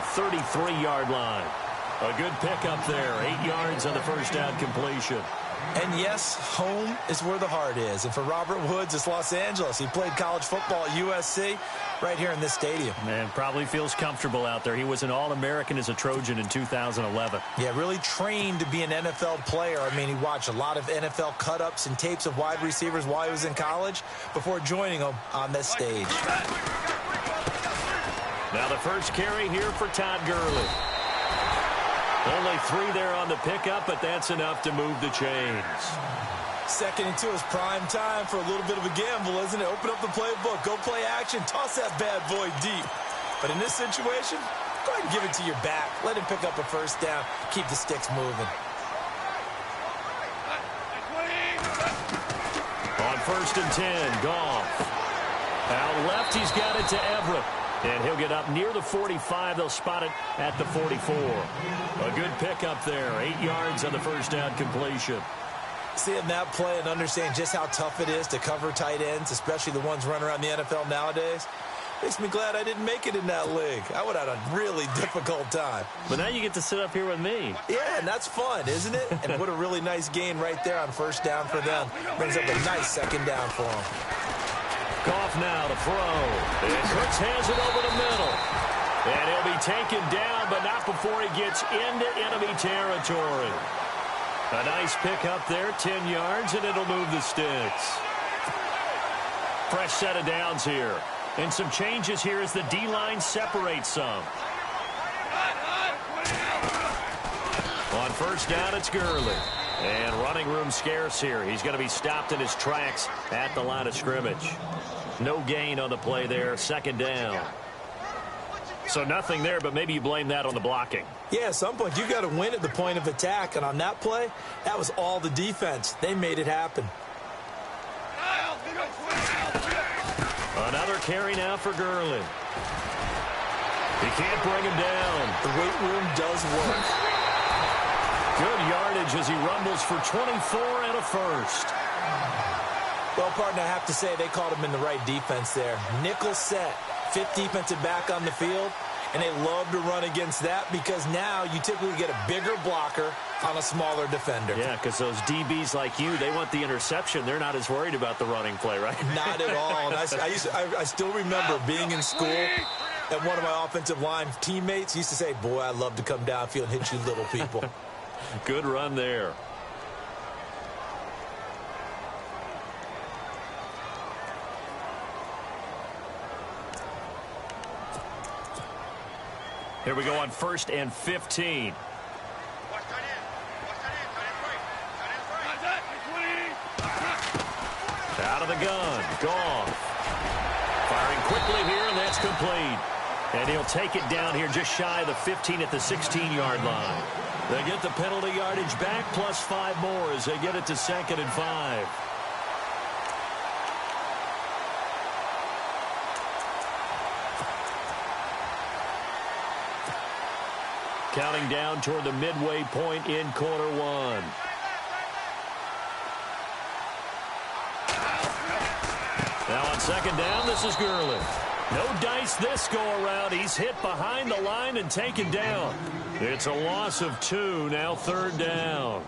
33-yard line. A good pickup there. 8 yards on the first down completion. And yes, home is where the heart is. And for Robert Woods, it's Los Angeles. He played college football at USC right here in this stadium. And probably feels comfortable out there. He was an All-American as a Trojan in 2011. Yeah, really trained to be an NFL player. I mean, he watched a lot of NFL cut-ups and tapes of wide receivers while he was in college before joining them on this stage. Now the first carry here for Todd Gurley. Only 3 there on the pickup, but that's enough to move the chains. 2nd and 2 is prime time for a little bit of a gamble, isn't it? Open up the playbook, go play action, toss that bad boy deep. But in this situation, go ahead and give it to your back. Let him pick up a first down, keep the sticks moving. On 1st and 10, Goff. Out left, he's got it to Everett. And he'll get up near the 45. They'll spot it at the 44. A good pickup there. 8 yards on the first down completion. Seeing that play and understand just how tough it is to cover tight ends, especially the ones running around the NFL nowadays, makes me glad I didn't make it in that league. I would have had a really difficult time. But now you get to sit up here with me. Yeah, and that's fun, isn't it? And what a really nice gain right there on first down for them. Brings up a nice 2nd down for them. Goff now to throw. And Cooks has it over the middle. And he'll be taken down, but not before he gets into enemy territory. A nice pickup there, 10 yards, and it'll move the sticks. Fresh set of downs here. And some changes here as the D-line separates some. On first down, it's Gurley. And running room scarce here. He's going to be stopped in his tracks at the line of scrimmage. No gain on the play there. 2nd down. So nothing there, but maybe you blame that on the blocking. Yeah, at some point you got to win at the point of attack. And on that play, that was all the defense. They made it happen. Another carry now for Gurley. He can't bring him down. The weight room does work. Good yardage as he rumbles for 24 and a first. Well, partner, I have to say they called him in the right defense there. Nickel set, 5th defensive back on the field, and they love to run against that because now you typically get a bigger blocker on a smaller defender. Yeah, because those DBs like you, they want the interception. They're not as worried about the running play, right? Not at all. And I still remember being in school, and one of my offensive line teammates used to say, boy, I love to come downfield and hit you little people. Good run there. Here we go on 1st and 15. Out of the gun. Goff. Firing quickly here, and that's complete. And he'll take it down here just shy of the 15 at the 16-yard line. They get the penalty yardage back, plus 5 more as they get it to 2nd and 5. Counting down toward the midway point in quarter 1. Now on 2nd down, this is Gurley. No dice this go-around. He's hit behind the line and taken down. It's a loss of 2, now 3rd down.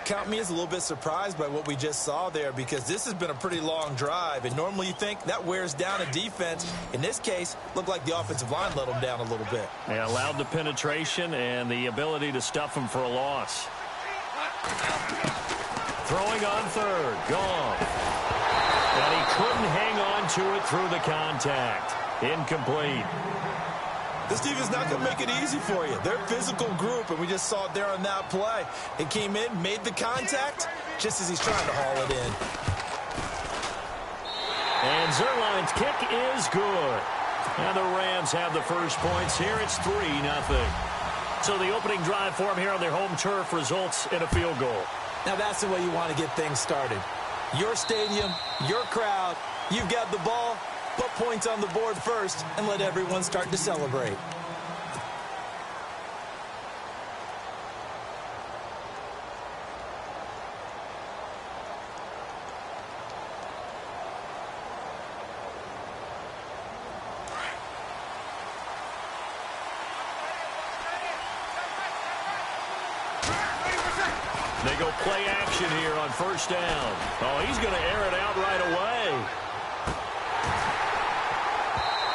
Count me as a little bit surprised by what we just saw there because this has been a pretty long drive, and normally you think that wears down a defense. In this case, looked like the offensive line let them down a little bit. Yeah, allowed the penetration and the ability to stuff them for a loss. Throwing on 3rd, Goff. And he couldn't hang on to it through the contact. Incomplete. This defense is not going to make it easy for you. They're a physical group, and we just saw it there on that play. It came in, made the contact, just as he's trying to haul it in. And Zerline's kick is good. And the Rams have the first points here. It's 3-0. So the opening drive for them here on their home turf results in a field goal. Now that's the way you want to get things started. Your stadium, your crowd, you've got the ball, put points on the board first, and let everyone start to celebrate. They go play action here on first down. Oh, he's going to air it out right away.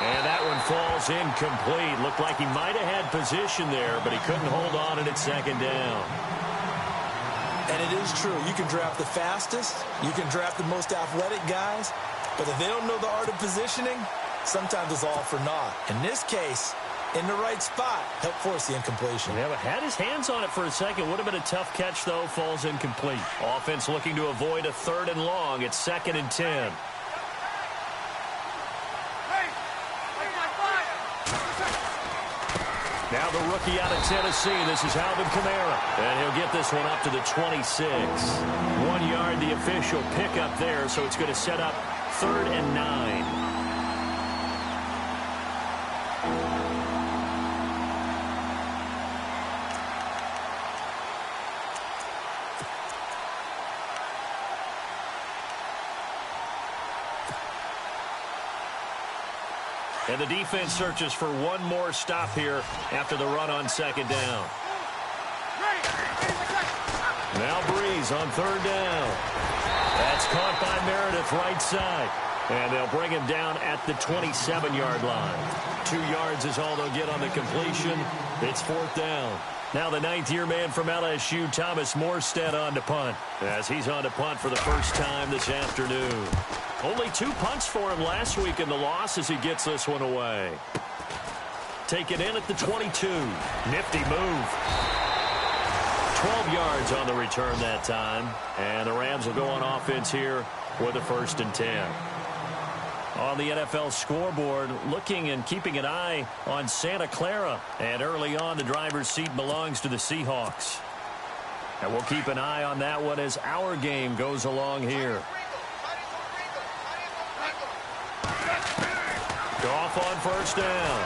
And that one falls incomplete. Looked like he might have had position there, but he couldn't hold on and it's second down. And it is true. You can draft the fastest. You can draft the most athletic guys. But if they don't know the art of positioning, sometimes it's all for naught. In this case, in the right spot, helped force the incompletion. Yeah, but had his hands on it for a second. Would have been a tough catch, though. Falls incomplete. Offense looking to avoid a 3rd and long. It's 2nd and 10. Now the rookie out of Tennessee. This is Alvin Kamara. And he'll get this one up to the 26. 1 yard, the official pickup there, so it's going to set up 3rd and 9. And the defense searches for one more stop here after the run on 2nd down. Now Breeze on 3rd down. That's caught by Meredith right side. And they'll bring him down at the 27-yard line. 2 yards is all they'll get on the completion. It's 4th down. Now the 9th-year man from LSU, Thomas Morstead, on to punt. As he's on to punt for the first time this afternoon. Only 2 punts for him last week in the loss as he gets this one away. Taken in at the 22. Nifty move. 12 yards on the return that time. And the Rams will go on offense here with a 1st and 10. On the NFL scoreboard, looking and keeping an eye on Santa Clara. And early on, the driver's seat belongs to the Seahawks. And we'll keep an eye on that one as our game goes along here. Goff on 1st down.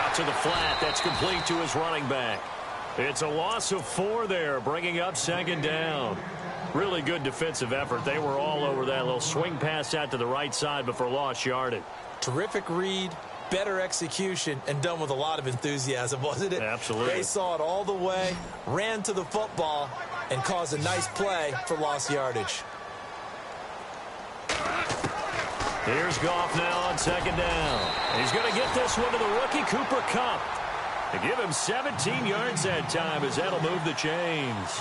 Out to the flat. That's complete to his running back. It's a loss of 4 there, bringing up 2nd down. Really good defensive effort. They were all over that little swing pass out to the right side before lost yardage. Terrific read, better execution, and done with a lot of enthusiasm, wasn't it? Absolutely. They saw it all the way, ran to the football, and caused a nice play for lost yardage. Here's Goff now on 2nd down. He's going to get this one to the rookie, Cooper Kupp. To give him 17 yards that time as that'll move the chains.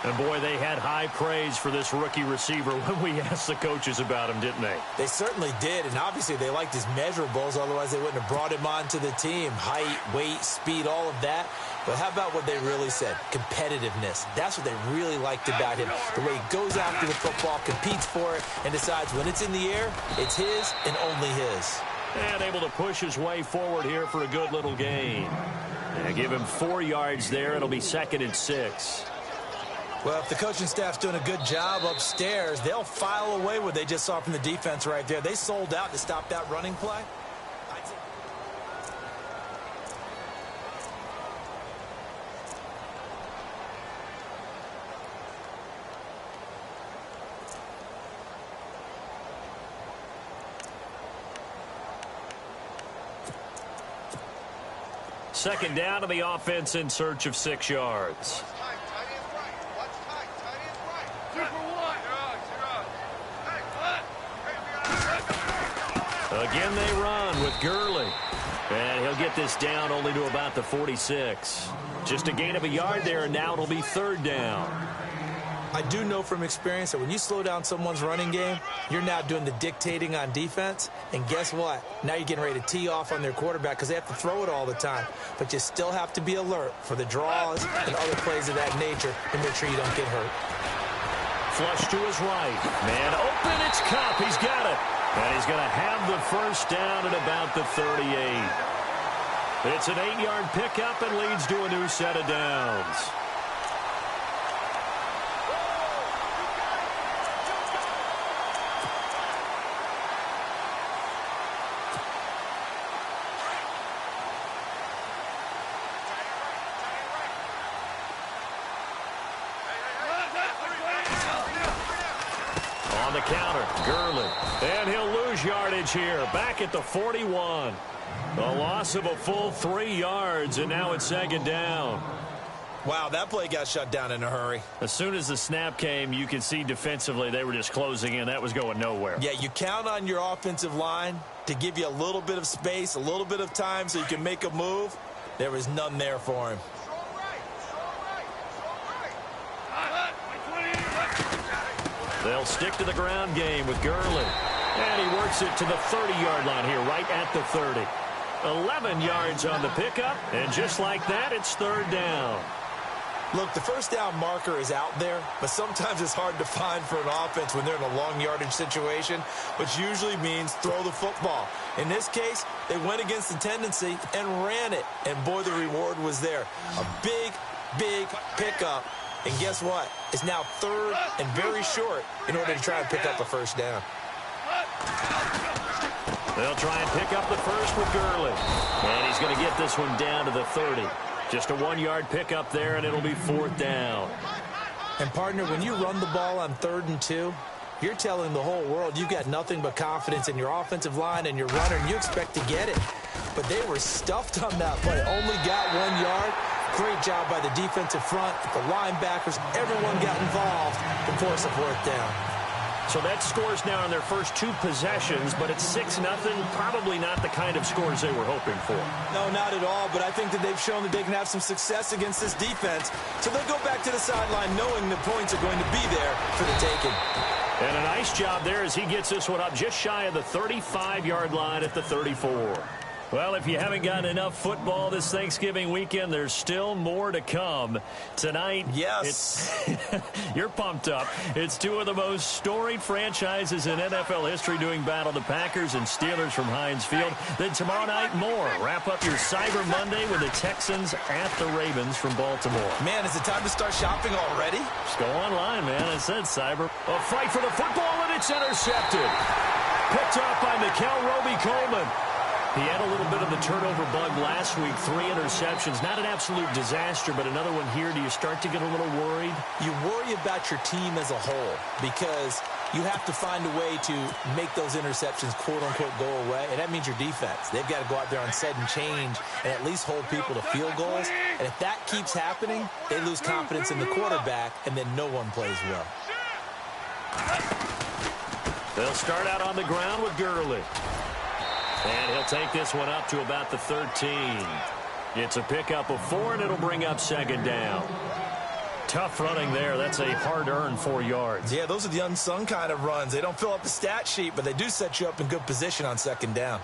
And, boy, they had high praise for this rookie receiver when we asked the coaches about him, didn't they? They certainly did, and obviously they liked his measurables. Otherwise, they wouldn't have brought him onto the team. Height, weight, speed, all of that. But how about what they really said? Competitiveness. That's what they really liked about him. The way he goes after the football, competes for it, and decides when it's in the air, it's his and only his. And able to push his way forward here for a good little gain. And give him 4 yards there. It'll be 2nd and 6. Well, if the coaching staff's doing a good job upstairs, they'll file away what they just saw from the defense right there. They sold out to stop that running play. Second down to the offense in search of 6 yards. Again, they run with Gurley. And he'll get this down only to about the 46. Just a gain of a yard there, and now it'll be 3rd down. I do know from experience that when you slow down someone's running game, you're now doing the dictating on defense. And guess what? Now you're getting ready to tee off on their quarterback because they have to throw it all the time. But you still have to be alert for the draws and other plays of that nature to make sure you don't get hurt. Flush to his right. Man open, it's Kupp. He's got it. And he's going to have the 1st down at about the 38. It's an 8-yard pickup and leads to a new set of downs. On the counter, Gurley. And he'll lose yardage here. Back at the 41. A loss of a full 3 yards, and now it's 2nd down. Wow, that play got shut down in a hurry. As soon as the snap came, you could see defensively they were just closing in. That was going nowhere. Yeah, you count on your offensive line to give you a little bit of space, a little bit of time so you can make a move. There was none there for him. They'll stick to the ground game with Gurley. And he works it to the 30-yard line here, right at the 30. 11 yards on the pickup, and just like that, it's third down. Look, the first down marker is out there, but sometimes it's hard to find for an offense when they're in a long yardage situation, which usually means throw the football. In this case, they went against the tendency and ran it, and boy, the reward was there. A big, big pickup, and guess what? It's now third and very short in order to try and pick up a first down. They'll try and pick up the first with Gurley, and he's going to get this one down to the 30. Just a 1-yard pickup there, and it'll be fourth down. And, partner, when you run the ball on 3rd and 2, you're telling the whole world you've got nothing but confidence in your offensive line and your runner, and you expect to get it. But they were stuffed on that play. Only got 1 yard. Great job by the defensive front, the linebackers. Everyone got involved to force a fourth down. So that scores now on their first 2 possessions, but it's 6-0. Probably not the kind of scores they were hoping for. No, not at all, but I think that they've shown that they can have some success against this defense. So they'll go back to the sideline knowing the points are going to be there for the taking. And a nice job there as he gets this one up just shy of the 35-yard line at the 34. Well, if you haven't gotten enough football this Thanksgiving weekend, there's still more to come. Tonight, yes, you're pumped up. It's 2 of the most storied franchises in NFL history doing battle, the Packers and Steelers from Heinz Field. Then tomorrow night, more. Wrap up your Cyber Monday with the Texans at the Ravens from Baltimore. Man, is it time to start shopping already? Just go online, man. I said Cyber. A fight for the football, and it's intercepted. Picked up by Mikel Roby-Coleman. He had a little bit of the turnover bug last week, 3 interceptions. Not an absolute disaster, but another one here. Do you start to get a little worried? You worry about your team as a whole because you have to find a way to make those interceptions, quote-unquote, go away, and that means your defense. They've got to go out there on sudden change and at least hold people to field goals. And if that keeps happening, they lose confidence in the quarterback, and then no one plays well. They'll start out on the ground with Gurley. And he'll take this one up to about the 13. It's a pickup of 4, and it'll bring up second down. Tough running there. That's a hard-earned 4 yards. Yeah, those are the unsung kind of runs. They don't fill up the stat sheet, but they do set you up in good position on second down.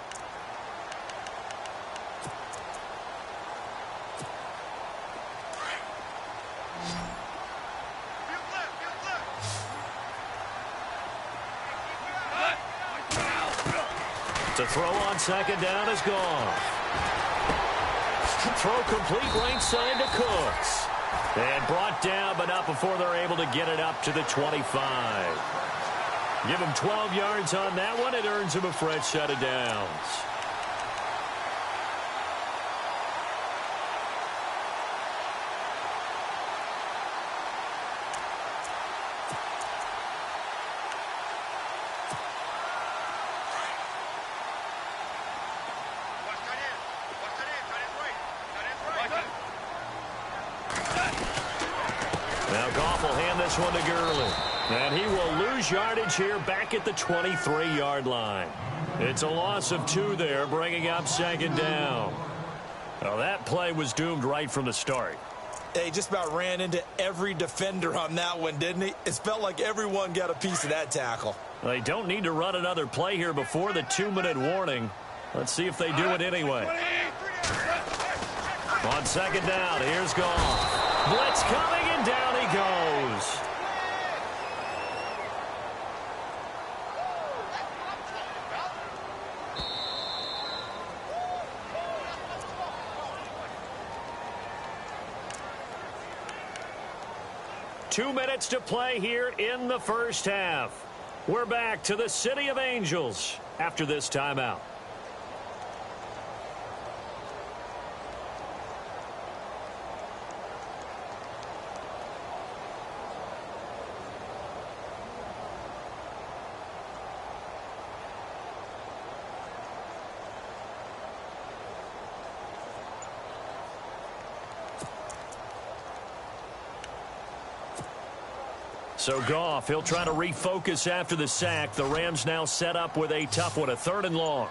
To throw on second down is gone. Throw complete right side to Cooks. And brought down, but not before they're able to get it up to the 25. Give him 12 yards on that one. It earns him a fresh set of downs. Now Goff will hand this one to Gurley. And he will lose yardage here back at the 23-yard line. It's a loss of 2 there, bringing up second down. Now that play was doomed right from the start. He just about ran into every defender on that one, didn't he? It felt like everyone got a piece of that tackle. They don't need to run another play here before the 2-minute warning. Let's see if they do it anyway. On second down, here's Goff. Blitz coming, and down he goes. Two minutes to play here in the first half. We're back to the City of Angels after this timeout. So Goff, he'll try to refocus after the sack. The Rams now set up with a tough one, a 3rd and long.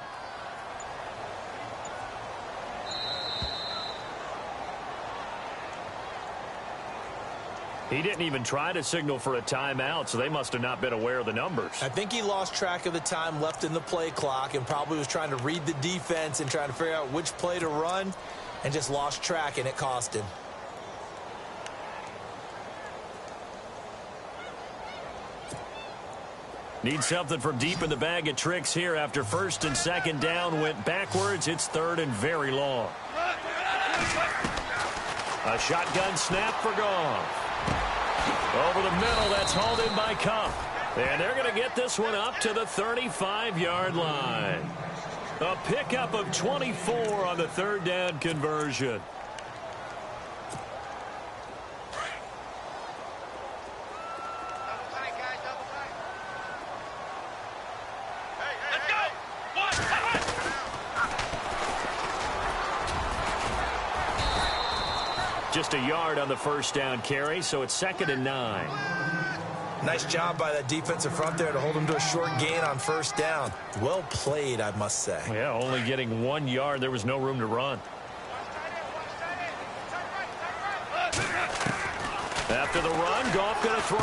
He didn't even try to signal for a timeout, so they must have not been aware of the numbers. I think he lost track of the time left in the play clock and probably was trying to read the defense and trying to figure out which play to run and just lost track, and it cost him. Need something from deep in the bag of tricks here after 1st and 2nd down went backwards. It's 3rd and very long. A shotgun snap for Goff. Over the middle, that's hauled in by Cup. And they're going to get this one up to the 35-yard line. A pickup of 24 on the 3rd down conversion. Just a yard on the 1st down carry, so it's 2nd and 9. Nice job by that defensive front there to hold him to a short gain on 1st down. Well played, I must say. Yeah, only getting 1 yard. There was no room to run. After the run, Goff going to throw.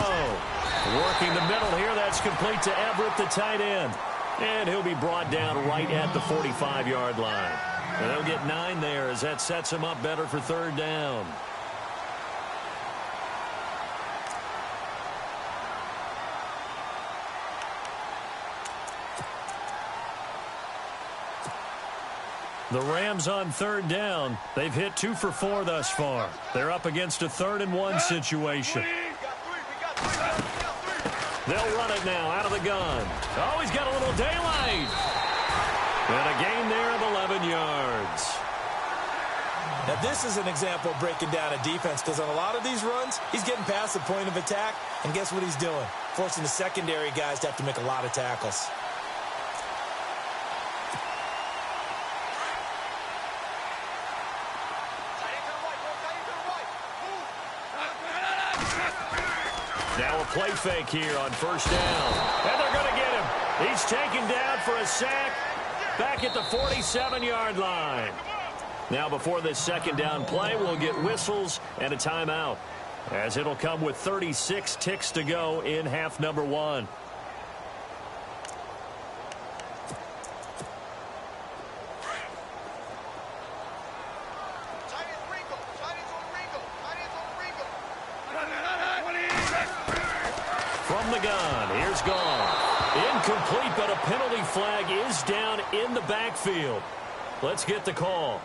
Working the middle here, that's complete to Everett, the tight end. And he'll be brought down right at the 45-yard line. And they'll get 9 there as that sets him up better for 3rd down. The Rams on 3rd down. They've hit 2 for 4 thus far. They're up against a 3rd and 1 situation. They'll run it now out of the gun. Oh, he's got a little daylight. And a gain there of 11 yards. Now, this is an example of breaking down a defense because on a lot of these runs, he's getting past the point of attack, and guess what he's doing? Forcing the secondary guys to have to make a lot of tackles. Now a play fake here on 1st down. And they're going to get him. He's taken down for a sack back at the 47-yard line. Now before this 2nd down play, we'll get whistles and a timeout, as it'll come with 36 ticks to go in half number 1. From the gun, here's Goff. Incomplete, but a penalty flag is down in the backfield. Let's get the call.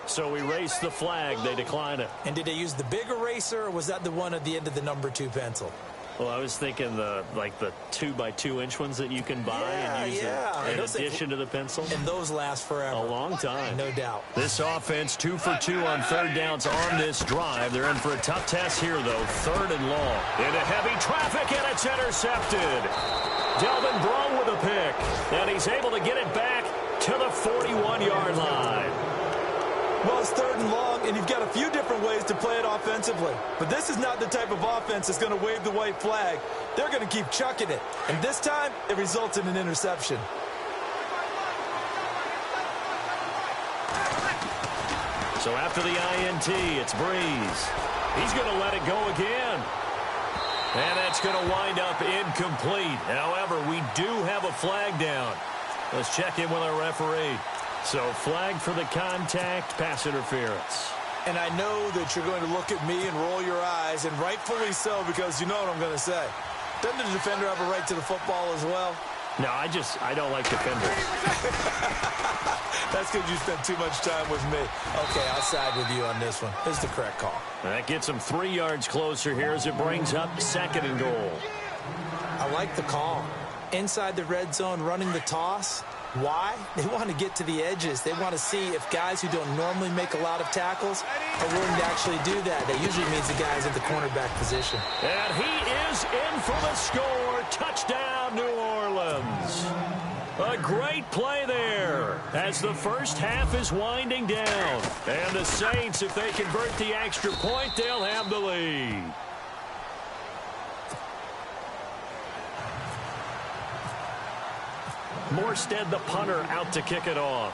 So we race the flag. They decline it. And did they use the big eraser, or was that the one at the end of the number 2 pencil? Well, I was thinking the 2x2-inch ones that you can buy and use in addition to the pencil. And those last forever. A long time. No doubt. This offense 2 for 2 on 3rd downs on this drive. They're in for a tough test here, though. 3rd and long. Into heavy traffic, and it's intercepted. Delvin Brown with a pick. And he's able to get it back to the 41-yard line. Well, it's 3rd and long, and you've got a few different ways to play it offensively. But this is not the type of offense that's going to wave the white flag. They're going to keep chucking it. And this time, it results in an interception. So after the INT, it's Breeze. He's going to let it go again. And that's going to wind up incomplete. However, we do have a flag down. Let's check in with our referee. So flag for the contact, pass interference. And I know that you're going to look at me and roll your eyes, and rightfully so, because you know what I'm going to say. Doesn't the defender have a right to the football as well? No, I don't like defenders. That's because you spent too much time with me. Okay, I'll side with you on this one. This is the correct call. That gets him 3 yards closer here as it brings up 2nd and goal. I like the call. Inside the red zone, running the toss. Why? They want to get to the edges. They want to see if guys who don't normally make a lot of tackles are willing to actually do that. That usually means the guy's in the cornerback position. And he is in for the score. Touchdown, New Orleans. A great play there as the first half is winding down. And the Saints, if they convert the extra point, they'll have the lead. Morstead, the punter, out to kick it off.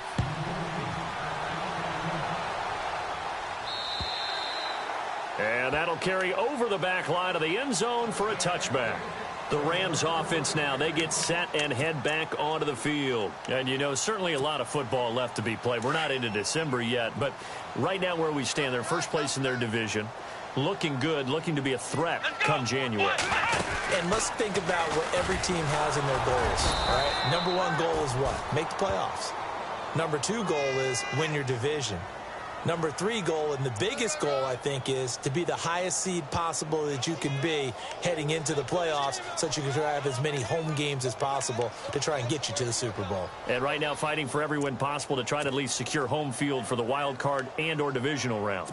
And that'll carry over the back line of the end zone for a touchback. The Rams offense now, they get set and head back onto the field. And, you know, certainly a lot of football left to be played. We're not into December yet, but right now where we stand, they're first place in their division. Looking good, looking to be a threat come January. And let's think about what every team has in their goals, all right? Number one goal is what? Make the playoffs. Number two goal is win your division. Number three goal, and the biggest goal, I think, is to be the highest seed possible that you can be heading into the playoffs so that you can try to have as many home games as possible to try and get you to the Super Bowl. And right now fighting for every win possible to try to at least secure home field for the wild card and or divisional round.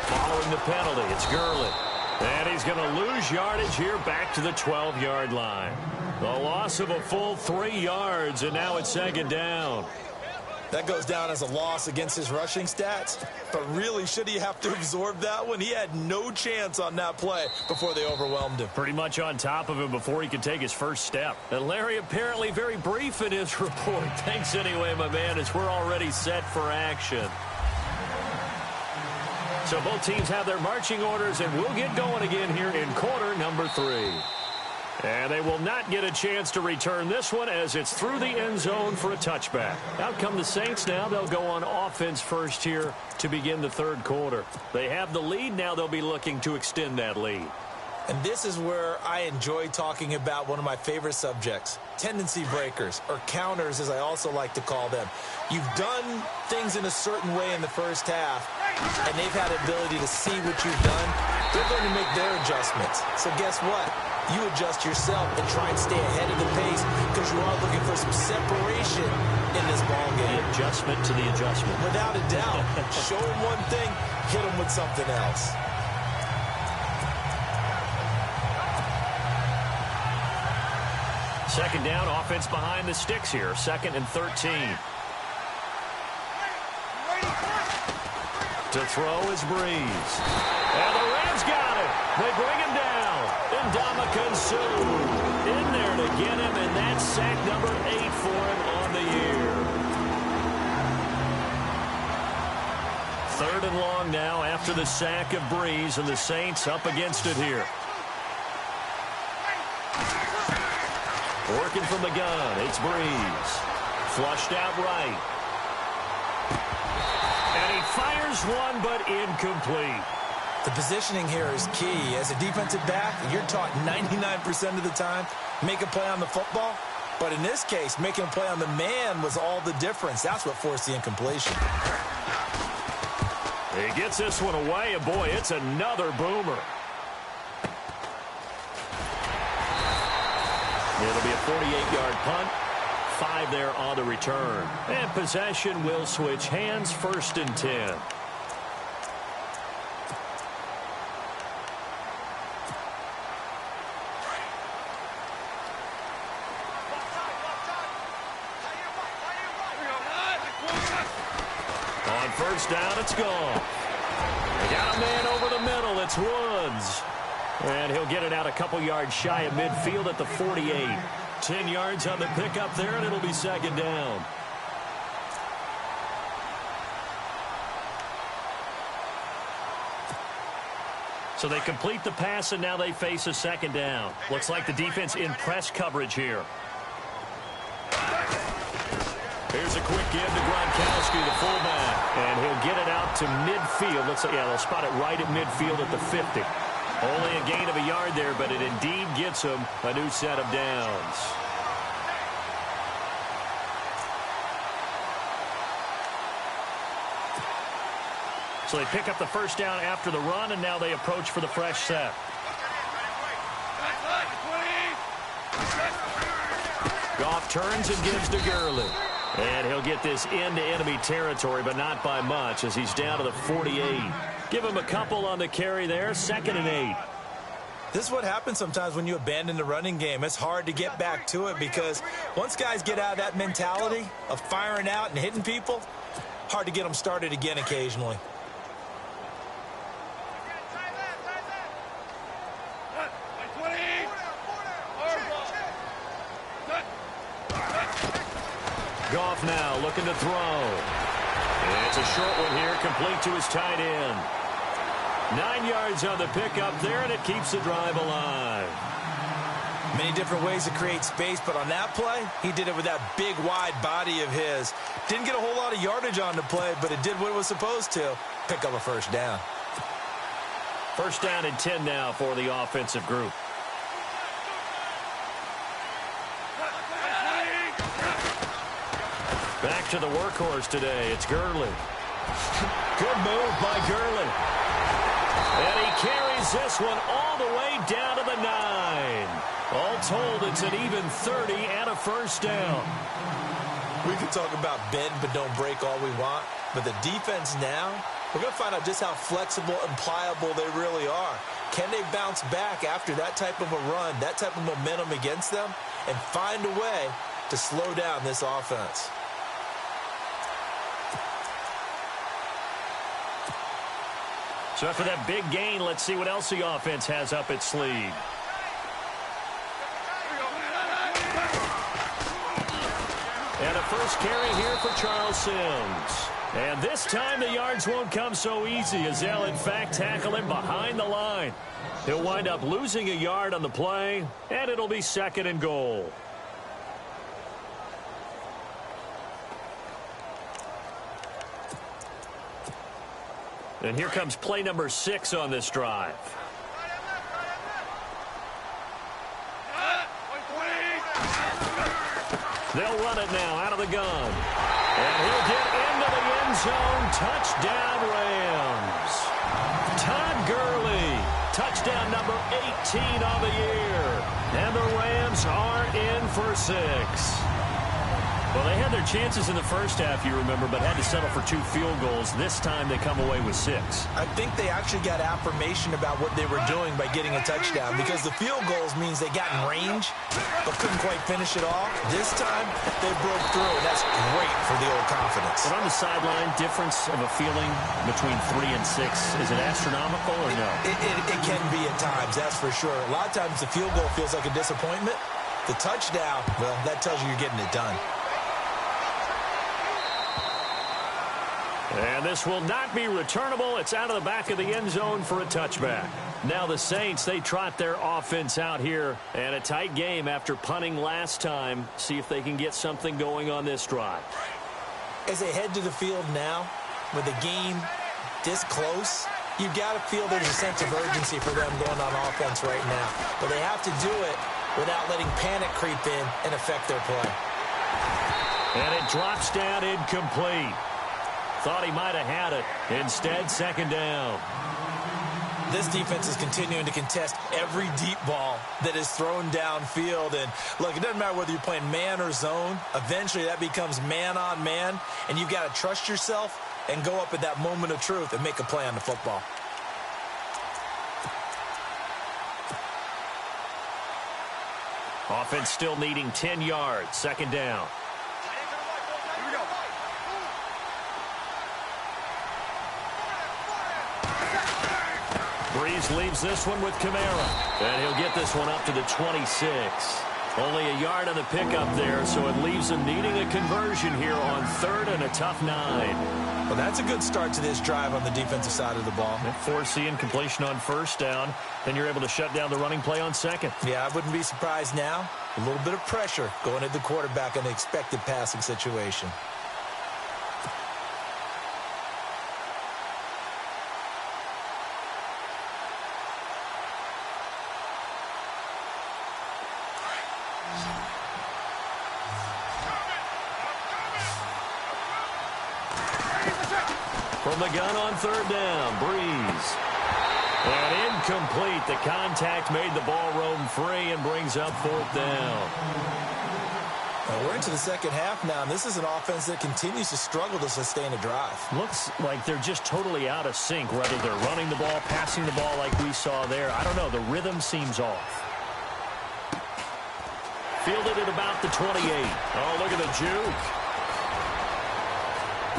Following the penalty, it's Gurley. And he's going to lose yardage here back to the 12-yard line. The loss of a full 3 yards, and now it's second down. That goes down as a loss against his rushing stats. But really, should he have to absorb that one? He had no chance on that play before they overwhelmed him. Pretty much on top of him before he could take his first step. And Larry apparently very brief in his report. Thanks anyway, my man, as we're already set for action. So both teams have their marching orders, and we'll get going again here in quarter number 3. And they will not get a chance to return this one as it's through the end zone for a touchback. Out come the Saints now. They'll go on offense first here to begin the third quarter. They have the lead. Now they'll be looking to extend that lead. And this is where I enjoy talking about one of my favorite subjects, tendency breakers, or counters as I also like to call them. You've done things in a certain way in the first half, and they've had the ability to see what you've done. They're going to make their adjustments. So guess what? You adjust yourself and try and stay ahead of the pace because you are looking for some separation in this ball game. The adjustment to the adjustment. Without a doubt. Show them one thing, hit them with something else. Second down, offense behind the sticks here. 2nd and 13. To throw is Breeze. And the Rams got it. They bring him down. Ndamukong Suh in there to get him, and that's sack number 8 for him on the year. 3rd and long now after the sack of Breeze, and the Saints up against it here. Working from the gun, it's Breeze. Flushed out right. And he fires one, but incomplete. The positioning here is key. As a defensive back, you're taught 99% of the time, make a play on the football. But in this case, making a play on the man was all the difference. That's what forced the incompletion. He gets this one away, and boy, it's another boomer. It'll be a 48-yard punt. 5 there on the return. And possession will switch hands, 1st and 10. On 1st down, it's gone. They got a man over the middle. It's Woods. And he'll get it out a couple yards shy of midfield at the 48. 10 yards on the pickup there, and it'll be 2nd down. So they complete the pass, and now they face a 2nd down. Looks like the defense in press coverage here. Here's a quick give to Gronkowski, the fullback. And he'll get it out to midfield. Looks like, yeah, they'll spot it right at midfield at the 50. Only a gain of a yard there, but it indeed gets him a new set of downs. So they pick up the 1st down after the run, and now they approach for the fresh set. Goff turns and gives to Gurley. And he'll get this into enemy territory, but not by much, as he's down to the 48. Give him a couple on the carry there. 2nd and 8. This is what happens sometimes when you abandon the running game. It's hard to get back to it because once guys get out of that mentality of firing out and hitting people, hard to get them started again occasionally. Goff now looking to throw. It's a short one here, complete to his tight end. 9 yards on the pickup there, and it keeps the drive alive. Many different ways to create space, but on that play, he did it with that big, wide body of his. Didn't get a whole lot of yardage on the play, but it did what it was supposed to. Pick up a first down. 1st down and 10 now for the offensive group. Back to the workhorse today. It's Gurley. Good move by Gurley. And he carries this one all the way down to the 9. All told, it's an even 30 and a first down. We can talk about bend but don't break all we want, but the defense now, we're going to find out just how flexible and pliable they really are. Can they bounce back after that type of a run, that type of momentum against them, and find a way to slow down this offense? So after that big gain, let's see what else the offense has up its sleeve. And a first carry here for Charles Sims. And this time the yards won't come so easy as they'll in fact tackle him behind the line. He'll wind up losing a yard on the play, and it'll be 2nd and goal. And here comes play number 6 on this drive. They'll run it now out of the gun. And he'll get into the end zone. Touchdown, Rams. Todd Gurley. Touchdown number 18 on the year. And the Rams are in for 6. Well, they had their chances in the first half, you remember, but had to settle for 2 field goals. This time they come away with 6. I think they actually got affirmation about what they were doing by getting a touchdown, because the field goals means they got in range but couldn't quite finish it off. This time they broke through, and that's great for the old confidence. But on the sideline, difference of a feeling between 3 and 6, is it astronomical or no? It can be at times, that's for sure. A lot of times the field goal feels like a disappointment. The touchdown, well, that tells you you're getting it done. And this will not be returnable. It's out of the back of the end zone for a touchback. Now the Saints, they trot their offense out here. And a tight game after punting last time. See if they can get something going on this drive. As they head to the field now, with the game this close, you've got to feel there's a sense of urgency for them going on offense right now. But they have to do it without letting panic creep in and affect their play. And it drops down incomplete. Thought he might have had it. Instead, 2nd down. This defense is continuing to contest every deep ball that is thrown downfield. And, look, it doesn't matter whether you're playing man or zone. Eventually, that becomes man on man. And you've got to trust yourself and go up at that moment of truth and make a play on the football. Offense still needing 10 yards. 2nd down. Breeze leaves this one with Kamara. And he'll get this one up to the 26. Only a yard on the pickup there, so it leaves him needing a conversion here on 3rd and a tough 9. Well, that's a good start to this drive on the defensive side of the ball. Foreseeing completion on 1st down, then you're able to shut down the running play on 2nd. Yeah, I wouldn't be surprised now. A little bit of pressure going at the quarterback in an expected passing situation. From the gun on 3rd down, Breeze. And incomplete. The contact made the ball roam free and brings up 4th down. Well, we're into the second half now, and this is an offense that continues to struggle to sustain a drive. Looks like they're just totally out of sync, whether they're running the ball, passing the ball like we saw there. I don't know. The rhythm seems off. Fielded at about the 28. Oh, look at the juke.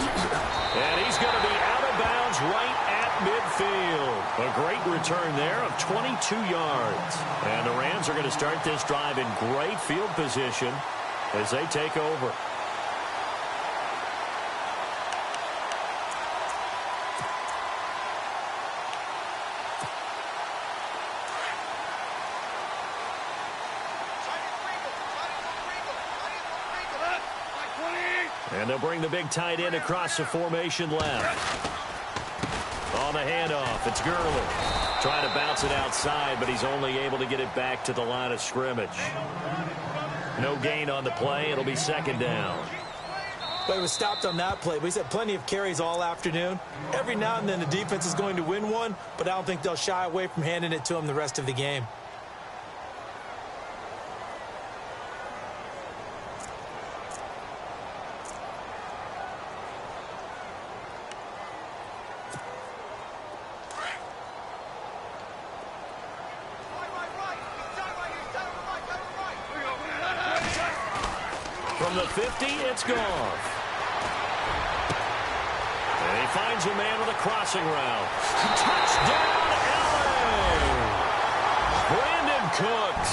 And he's going to be out of bounds right at midfield. A great return there of 22 yards. And the Rams are going to start this drive in great field position as they take over. And they'll bring the big tight end across the formation left. On the handoff, it's Gurley. Trying to bounce it outside, but he's only able to get it back to the line of scrimmage. No gain on the play. It'll be second down. But he was stopped on that play. But he's had plenty of carries all afternoon. Every now and then the defense is going to win one, but I don't think they'll shy away from handing it to him the rest of the game. From the 50, it's Goff. And he finds a man with a crossing route. Touchdown, LA! Brandon Cooks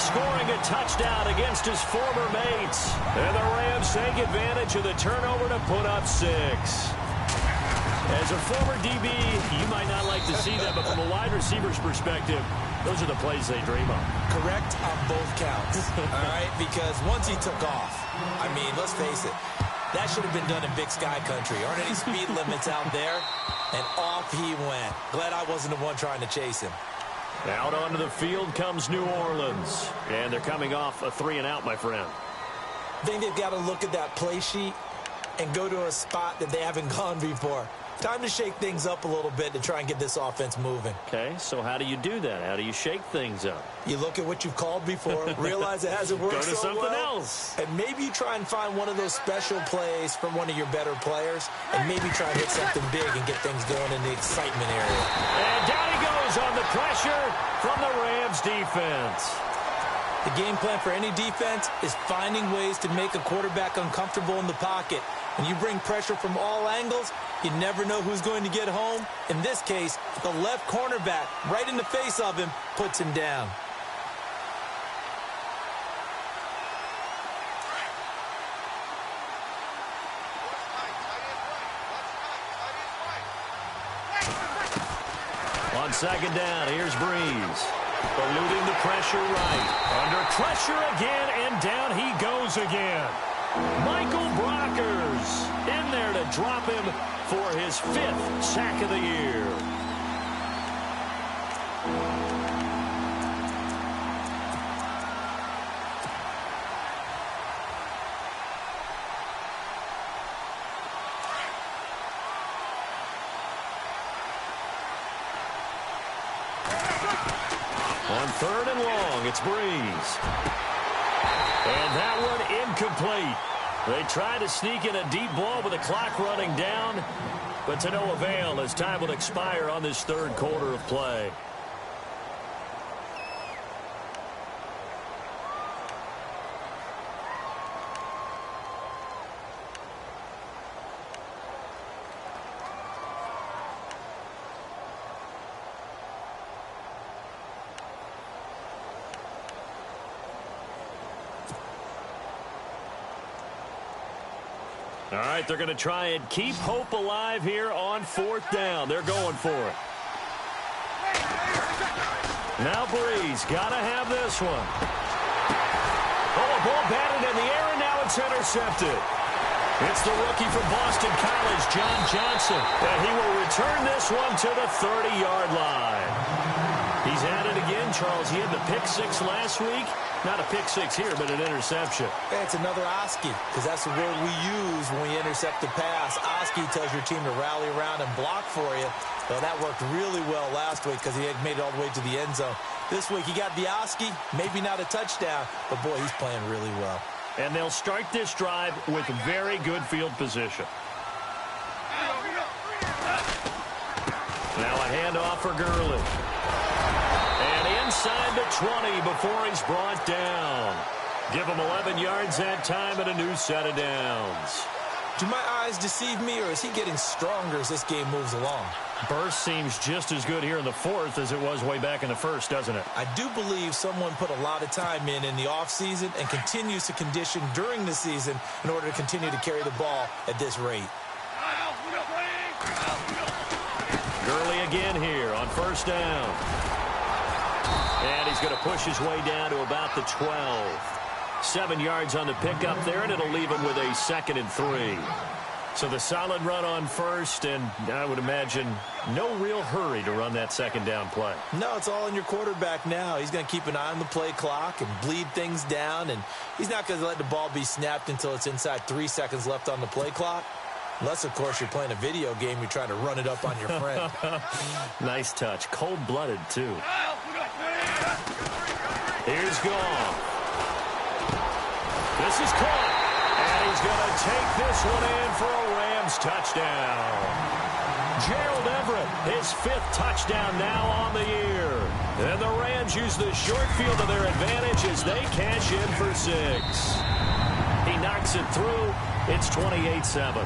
scoring a touchdown against his former mates. And the Rams take advantage of the turnover to put up 6. As a former DB, you might not like to see that, but from a wide receiver's perspective, those are the plays they dream of. Correct on both counts. All right, because once he took off, I mean, let's face it, that should have been done in Big Sky country. Aren't any speed limits out there? And off he went. Glad I wasn't the one trying to chase him. Out onto the field comes New Orleans. And they're coming off a 3-and-out, my friend. I think they've got to look at that play sheet and go to a spot that they haven't gone before. Time to shake things up a little bit to try and get this offense moving. Okay, so how do you do that? How do you shake things up? You look at what you've called before, realize it hasn't worked so well. Go to something else. And maybe you try and find one of those special plays from one of your better players, and maybe try and hit something big and get things going in the excitement area. And down he goes on the pressure from the Rams defense. The game plan for any defense is finding ways to make a quarterback uncomfortable in the pocket. When you bring pressure from all angles, you never know who's going to get home. In this case, the left cornerback, right in the face of him, puts him down. On second down, here's Breeze. Eluding the pressure right. Under pressure again, and down he goes again. Michael Brockers in there to drop him for his 5th sack of the year. On 3rd and long, it's Breeze. And that one incomplete. They try to sneak in a deep ball with the clock running down, but to no avail as time will expire on this 3rd quarter of play. All right, they're going to try and keep hope alive here on 4th down. They're going for it. Now Breeze, got to have this one. Oh, a ball batted in the air, and now it's intercepted. It's the rookie from Boston College, John Johnson, and he will return this one to the 30-yard line. He's at it again, Charles. He had the pick 6 last week. Not a pick 6 here, but an interception. Hey, it's another Oski, because that's the word we use when we intercept the pass. Oski tells your team to rally around and block for you. Well, that worked really well last week because he had made it all the way to the end zone. This week, he got the Oski, maybe not a touchdown, but boy, he's playing really well. And they'll start this drive with very good field position. Now a handoff for Gurley. And inside the 20 before he's brought down. Give him 11 yards that time and a new set of downs. Do my eyes deceive me, or is he getting stronger as this game moves along? Burst seems just as good here in the fourth as it was way back in the first, doesn't it? I do believe someone put a lot of time in the offseason and continues to condition during the season in order to continue to carry the ball at this rate. Gurley again here on first down. And he's going to push his way down to about the 12. 7 yards on the pickup there, and it'll leave him with a 2nd and 3. So the solid run on first, and I would imagine no real hurry to run that second down play. No, it's all in your quarterback now. He's going to keep an eye on the play clock and bleed things down, and he's not going to let the ball be snapped until it's inside 3 seconds left on the play clock. Unless, of course, you're playing a video game, you're trying to run it up on your friend. Nice touch. Cold-blooded, too. Here's Goff. This is caught. And he's going to take this one in for a Rams touchdown. Gerald Everett, his 5th touchdown now on the year. And the Rams use the short field to their advantage as they cash in for 6. He knocks it through. It's 28-7.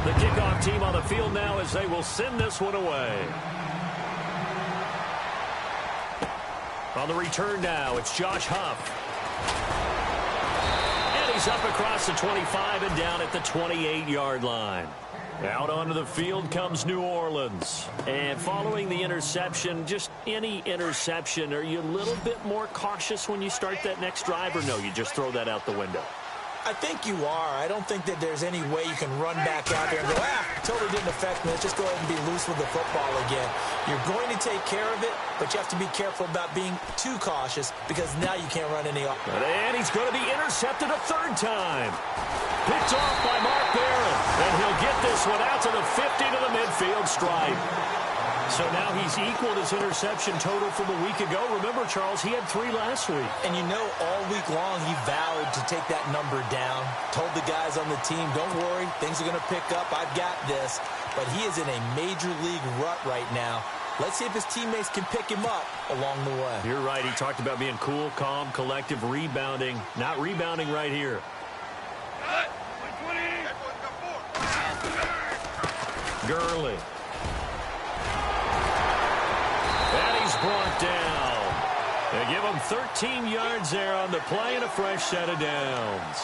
The kickoff team on the field now as they will send this one away. On the return now, it's Josh Huff. And he's up across the 25 and down at the 28-yard line. Out onto the field comes New Orleans. And following the interception, just any interception, are you a little bit more cautious when you start that next drive, or no, you just throw that out the window? I think you are. I don't think that there's any way you can run back out there and go, totally didn't affect me. Let's just go ahead and be loose with the football again. You're going to take care of it, but you have to be careful about being too cautious because now you can't run any off. And he's going to be intercepted a 3rd time. Picked off by Mark Barron. And he'll get this one out to the 50 to the midfield stripe. So now he's equaled his interception total from a week ago. Remember, Charles, he had 3 last week. And you know, all week long he vowed to take that number down. Told the guys on the team, don't worry, things are going to pick up. I've got this. But he is in a major league rut right now. Let's see if his teammates can pick him up along the way. You're right. He talked about being cool, calm, collective, rebounding. Not rebounding right here. Gurley. And he's brought down. They give him 13 yards there on the play and a fresh set of downs.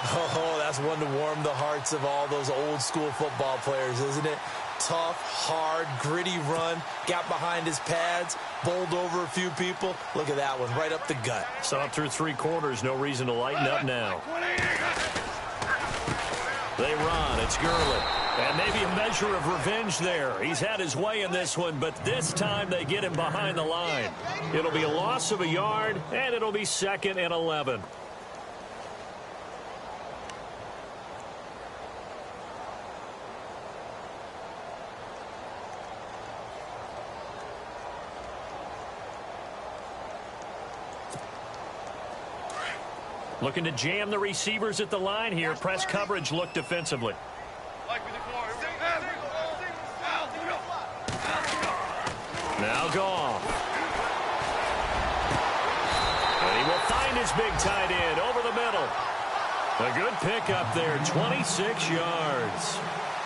Oh, that's one to warm the hearts of all those old school football players, isn't it? Tough, hard, gritty run. Got behind his pads, bowled over a few people. Look at that one, right up the gut. Saw it through 3 quarters. No reason to lighten up now. They run. It's Gurley. And maybe a measure of revenge there. He's had his way in this one, but this time they get him behind the line. It'll be a loss of a yard, and it'll be 2nd and 11. Looking to jam the receivers at the line here. Press coverage look defensively. Now Goff. And he will find his big tight end over the middle. A good pickup there, 26 yards.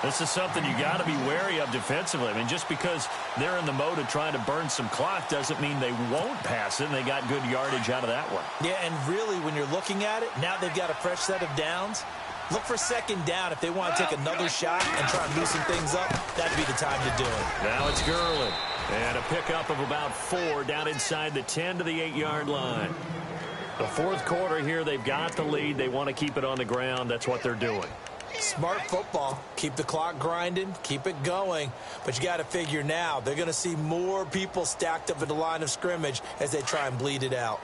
This is something you got to be wary of defensively. I mean, just because they're in the mode of trying to burn some clock doesn't mean they won't pass it, and they got good yardage out of that one. Yeah, and really, when you're looking at it, now they've got a fresh set of downs. Look for 2nd down. If they want to take another shot and try and loosen things up, that'd be the time to do it. Now it's Gurley. And a pickup of about 4 down inside the 10 to the 8-yard line. The 4th quarter here, they've got the lead. They want to keep it on the ground. That's what they're doing. Smart football. Keep the clock grinding. Keep it going. But you got to figure now, they're going to see more people stacked up at the line of scrimmage as they try and bleed it out.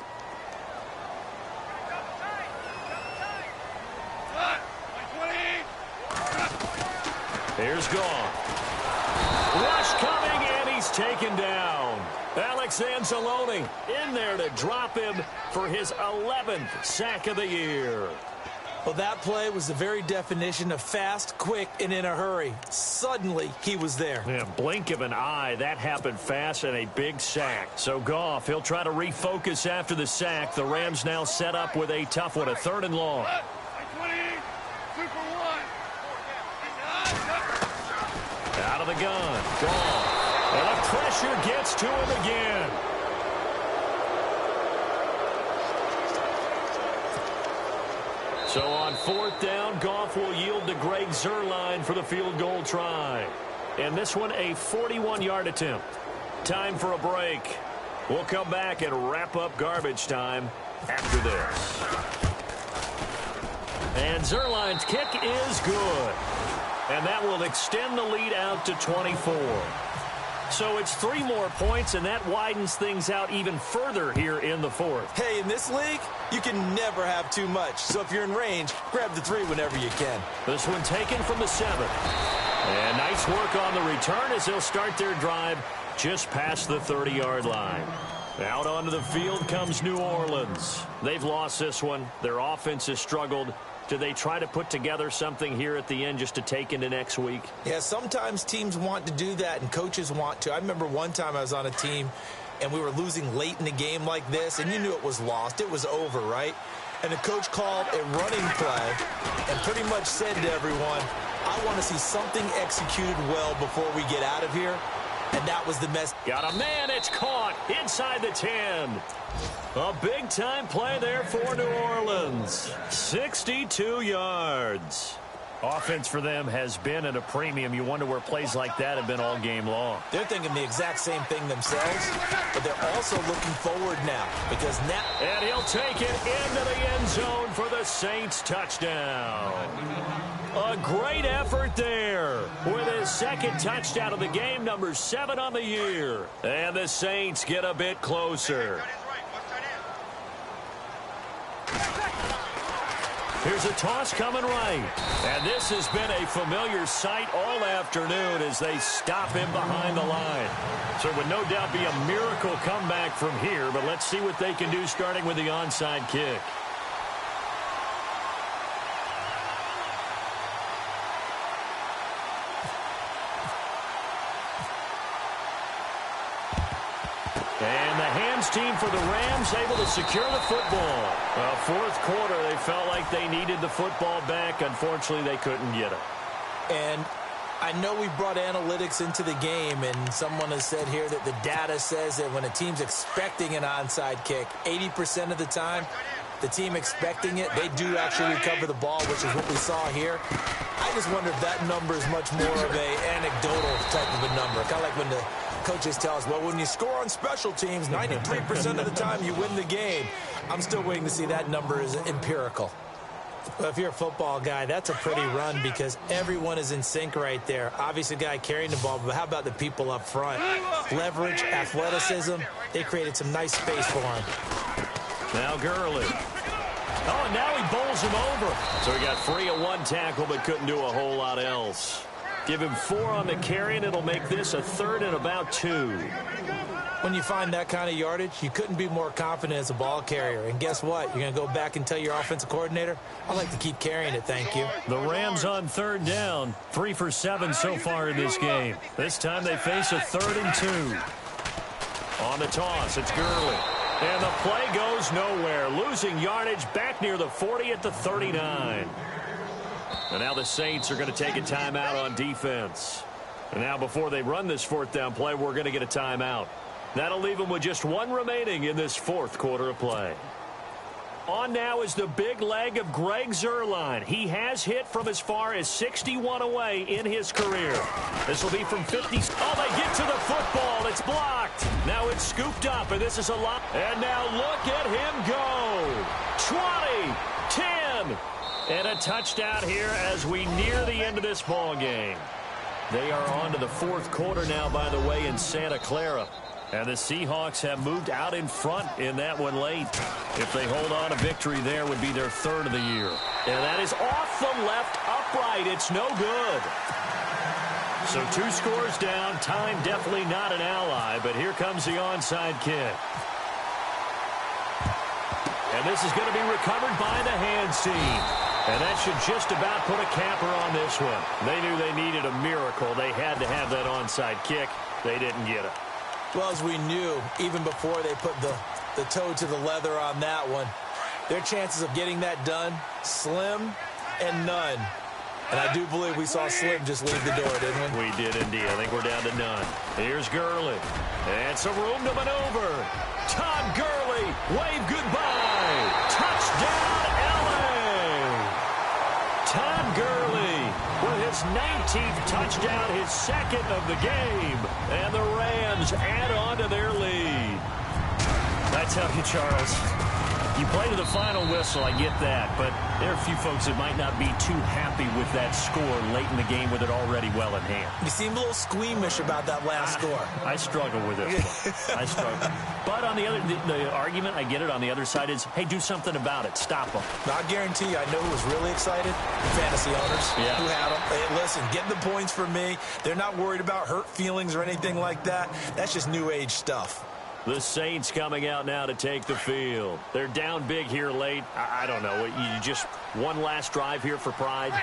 Here's Goff. Rush coming, and he's taken down. Alex Alex Anzalone in there to drop him for his 11th sack of the year. Well, that play was the very definition of fast, quick, and in a hurry. Suddenly, he was there. Yeah, blink of an eye. That happened fast and a big sack. So Goff, he'll try to refocus after the sack. The Rams now set up with a tough one, a 3rd and long. Out of the gun. Goff. And the pressure gets to him again. So on 4th down, Goff will yield to Greg Zuerlein for the field goal try. And this one, a 41-yard attempt. Time for a break. We'll come back and wrap up garbage time after this. And Zuerlein's kick is good. And that will extend the lead out to 24. So it's 3 more points, and that widens things out even further here in the 4th. Hey, in this league, you can never have too much. So if you're in range, grab the 3 whenever you can. This one taken from the 7. And nice work on the return as they'll start their drive just past the 30-yard line. Out onto the field comes New Orleans. They've lost this one. Their offense has struggled. Do they try to put together something here at the end just to take into next week? Yeah, sometimes teams want to do that and coaches want to. I remember one time I was on a team and we were losing late in the game like this, and you knew it was lost. It was over, right? And the coach called a running play and pretty much said to everyone, I want to see something executed well before we get out of here. And that was the mess. Got a man, it's caught inside the 10. A big-time play there for New Orleans. 62 yards. Offense for them has been at a premium. You wonder where plays like that have been all game long. They're thinking the exact same thing themselves, but they're also looking forward now because now. And he'll take it into the end zone for the Saints touchdown. A great effort there with his 2nd touchdown of the game, number 7 on the year. And the Saints get a bit closer. Here's a toss coming right. And this has been a familiar sight all afternoon as they stop him behind the line. So it would no doubt be a miracle comeback from here, but let's see what they can do starting with the onside kick. And the hands team for the Rams able to secure the football. 4th quarter, they felt like they needed the football back. Unfortunately, they couldn't get it. And I know we brought analytics into the game, and someone has said here that the data says that when a team's expecting an onside kick, 80% of the time, the team expecting it, they do actually recover the ball, which is what we saw here. I just wonder if that number is much more of an anecdotal type of a number. Kind of like when the coaches tell us, well, when you score on special teams, 93% of the time you win the game. I'm still waiting to see that number is empirical. Well, if you're a football guy, that's a pretty run because everyone is in sync right there. Obviously, the guy carrying the ball, but how about the people up front? Leverage, athleticism, they created some nice space for him. Now Gurley. Oh, and now he bowls him over. So he got free of 1 tackle but couldn't do a whole lot else. Give him 4 on the carry, and it'll make this a 3rd and about 2. When you find that kind of yardage, you couldn't be more confident as a ball carrier. And guess what? You're going to go back and tell your offensive coordinator, I like to keep carrying it, thank you. The Rams on 3rd down, 3 for 7 so far in this game. This time they face a 3rd and 2. On the toss, it's Gurley. And the play goes nowhere. Losing yardage back near the 40 at the 39. And now the Saints are going to take a timeout on defense. And now before they run this 4th down play, we're going to get a timeout. That'll leave them with just 1 remaining in this 4th quarter of play. On now is the big leg of Greg Zuerlein. He has hit from as far as 61 away in his career. This will be from 50. Oh, they get to the football. It's blocked. Now it's scooped up, and this is a lot. And now look at him go. 20, 10, and a touchdown here as we near the end of this ball game. They are on to the 4th quarter now, by the way, in Santa Clara. And the Seahawks have moved out in front in that one late. If they hold on, a victory there would be their 3rd of the year. And that is off the left upright. It's no good. So 2 scores down. Time definitely not an ally, but here comes the onside kick. And this is going to be recovered by the hands team. And that should just about put a capper on this one. They knew they needed a miracle. They had to have that onside kick. They didn't get it. Well, as we knew, even before they put the toe to the leather on that one, their chances of getting that done, slim and none. And I do believe we saw Slim just leave the door, didn't we? We did indeed. I think we're down to none. Here's Gurley. And some room to maneuver. Todd Gurley, wave goodbye. Touchdown, L.A. Todd Gurley with his 19th touchdown, his second of the game. And the Rams add on to their lead. I tell you, Charles, you play to the final whistle, I get that, but there are a few folks that might not be too happy with that score late in the game with it already well in hand. You seem a little squeamish about that last score. I struggle with this one. I struggle. But on the other, the argument, I get it, on the other side is, hey, do something about it. Stop them. I guarantee you, I know who was really excited. Fantasy owners who had them. Hey, listen, get the points for me. They're not worried about hurt feelings or anything like that. That's just new age stuff. The Saints coming out now to take the field. They're down big here late. I don't know. You just one last drive here for pride?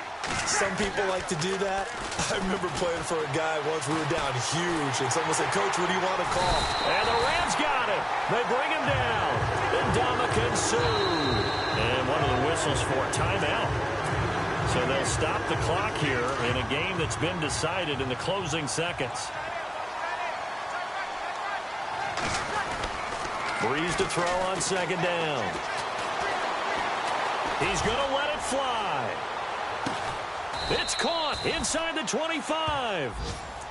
Some people like to do that. I remember playing for a guy once we were down huge, and someone said, Coach, what do you want to call? And the Rams got it. They bring him down. Ndamukong Suh. And one of the whistles for a timeout. So they'll stop the clock here in a game that's been decided in the closing seconds. Breeze to throw on second down. He's going to let it fly. It's caught inside the 25.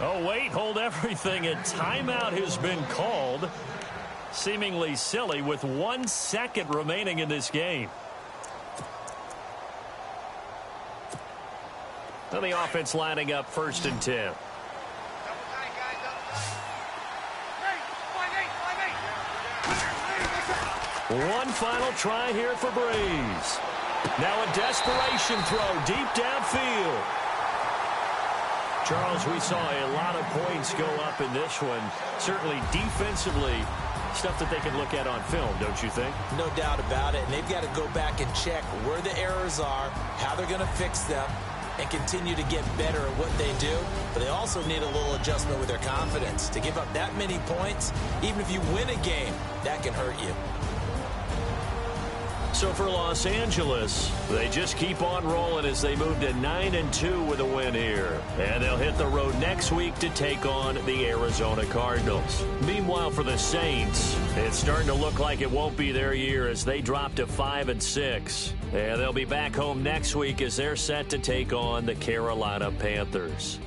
Oh, wait, hold everything. A timeout has been called. Seemingly silly with 1 second remaining in this game. And the offense lining up 1st and 10. One final try here for Breeze. Now a desperation throw deep downfield. Charles, we saw a lot of points go up in this one. Certainly defensively, stuff that they can look at on film, don't you think? No doubt about it. And they've got to go back and check where the errors are, how they're going to fix them, and continue to get better at what they do. But they also need a little adjustment with their confidence. To give up that many points, even if you win a game, that can hurt you. So for Los Angeles, they just keep on rolling as they move to 9-2 with a win here. And they'll hit the road next week to take on the Arizona Cardinals. Meanwhile, for the Saints, it's starting to look like it won't be their year as they drop to 5-6. And they'll be back home next week as they're set to take on the Carolina Panthers.